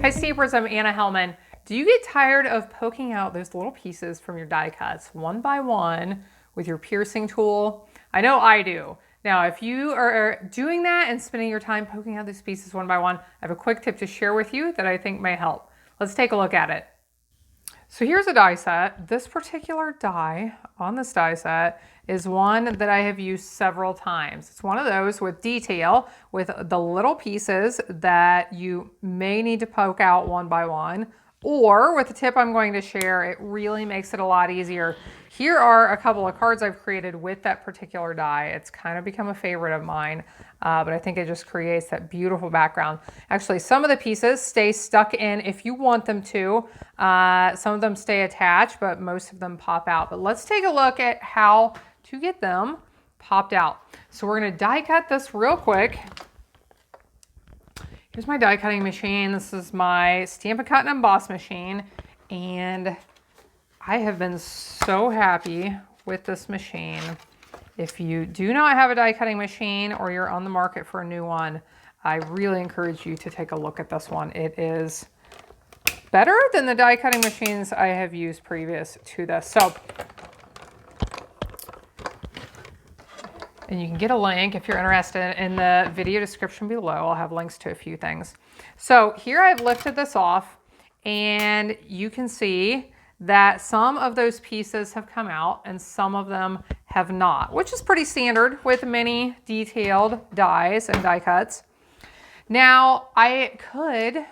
Hi Steepers, I'm Anna Helman. Do you get tired of poking out those little pieces from your die cuts one by one with your piercing tool? I know I do. Now, if you are doing that and spending your time poking out these pieces one by one, I have a quick tip to share with you that I think may help. Let's take a look at it. So here's a die set. This particular die on this die set is one that I have used several times. It's one of those with detail, with the little pieces that you may need to poke out one by one, or with the tip I'm going to share, it really makes it a lot easier. Here are a couple of cards I've created with that particular die. It's kind of become a favorite of mine, but I think it just creates that beautiful background. Actually, some of the pieces stay stuck in if you want them to. Some of them stay attached, but most of them pop out. But let's take a look at how to get them popped out. So we're going to die cut this real quick. Here's my die cutting machine. This is my Stampin' Cut and Emboss machine, and I have been so happy with this machine. If you do not have a die cutting machine or you're on the market for a new one, I really encourage you to take a look at this one. It is better than the die cutting machines I have used previous to this. So, and you can get a link if you're interested in the video description below. I'll have links to a few things. So here I've lifted this off, and you can see that some of those pieces have come out and some of them have not, which is pretty standard with many detailed dies and die cuts. Now I could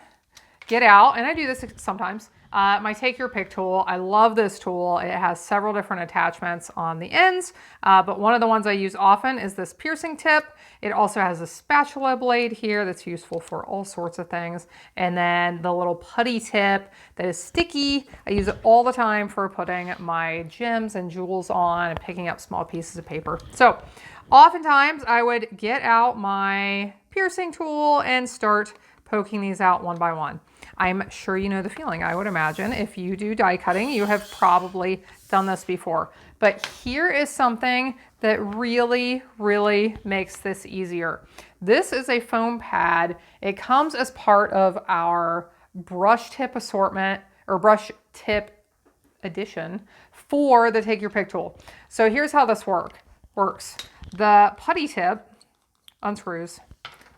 get out, and I do this sometimes, my Take Your Pick tool. I love this tool. It has several different attachments on the ends, but one of the ones I use often is this piercing tip. It also has a spatula blade here that's useful for all sorts of things. And then the little putty tip that is sticky. I use it all the time for putting my gems and jewels on and picking up small pieces of paper. So oftentimes I would get out my piercing tool and start poking these out one by one. I'm sure you know the feeling. I would imagine if you do die cutting, you have probably done this before. But here is something that really, really makes this easier. This is a foam pad. It comes as part of our brush tip assortment or brush tip edition for the Take Your Pick tool. So here's how this works. The putty tip unscrews.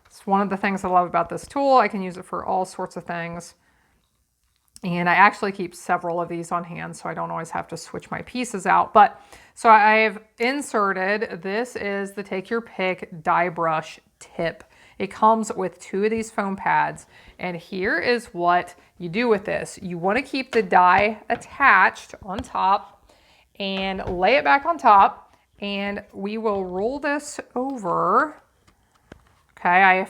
It's one of the things I love about this tool. I can use it for all sorts of things. And I actually keep several of these on hand, so I don't always have to switch my pieces out. But so I've inserted, this is the Take Your Pick die brush tip. It comes with two of these foam pads. And here is what you do with this. You want to keep the die attached on top and lay it back on top. And we will roll this over. Okay,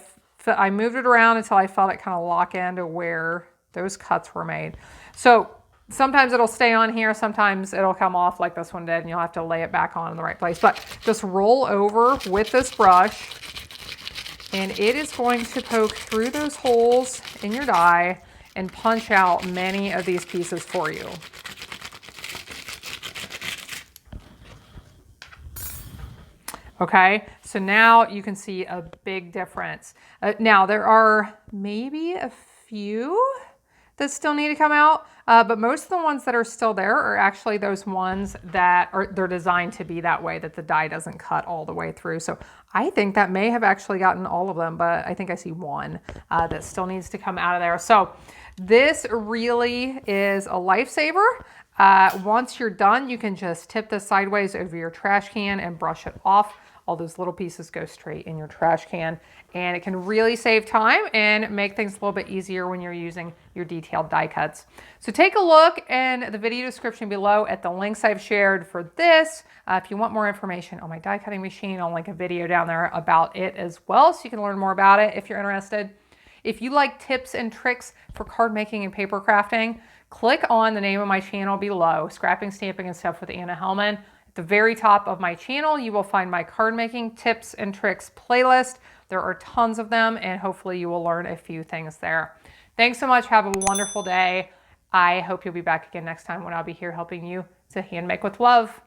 I moved it around until I felt it kind of lock into where those cuts were made. So sometimes it'll stay on here, sometimes it'll come off like this one did, and you'll have to lay it back on in the right place. But just roll over with this brush, and it is going to poke through those holes in your die and punch out many of these pieces for you. Okay, so now you can see a big difference. Now there are maybe a few that still need to come out, but most of the ones that are still there are actually those ones that they're designed to be that way, that the die doesn't cut all the way through. So I think that may have actually gotten all of them, but I think I see one that still needs to come out of there. So this really is a lifesaver. Once you're done, you can just tip this sideways over your trash can and brush it off. All those little pieces go straight in your trash can, and it can really save time and make things a little bit easier when you're using your detailed die cuts. So take a look in the video description below at the links I've shared for this. If you want more information on my die cutting machine, I'll link a video down there about it as well, so you can learn more about it if you're interested. If you like tips and tricks for card making and paper crafting, click on the name of my channel below, Scrapping, Stamping, and Stuff with Anna Helman. At the very top of my channel, you will find my card making tips and tricks playlist. There are tons of them, and hopefully you will learn a few things there. Thanks so much. Have a wonderful day. I hope you'll be back again next time when I'll be here helping you to hand make with love.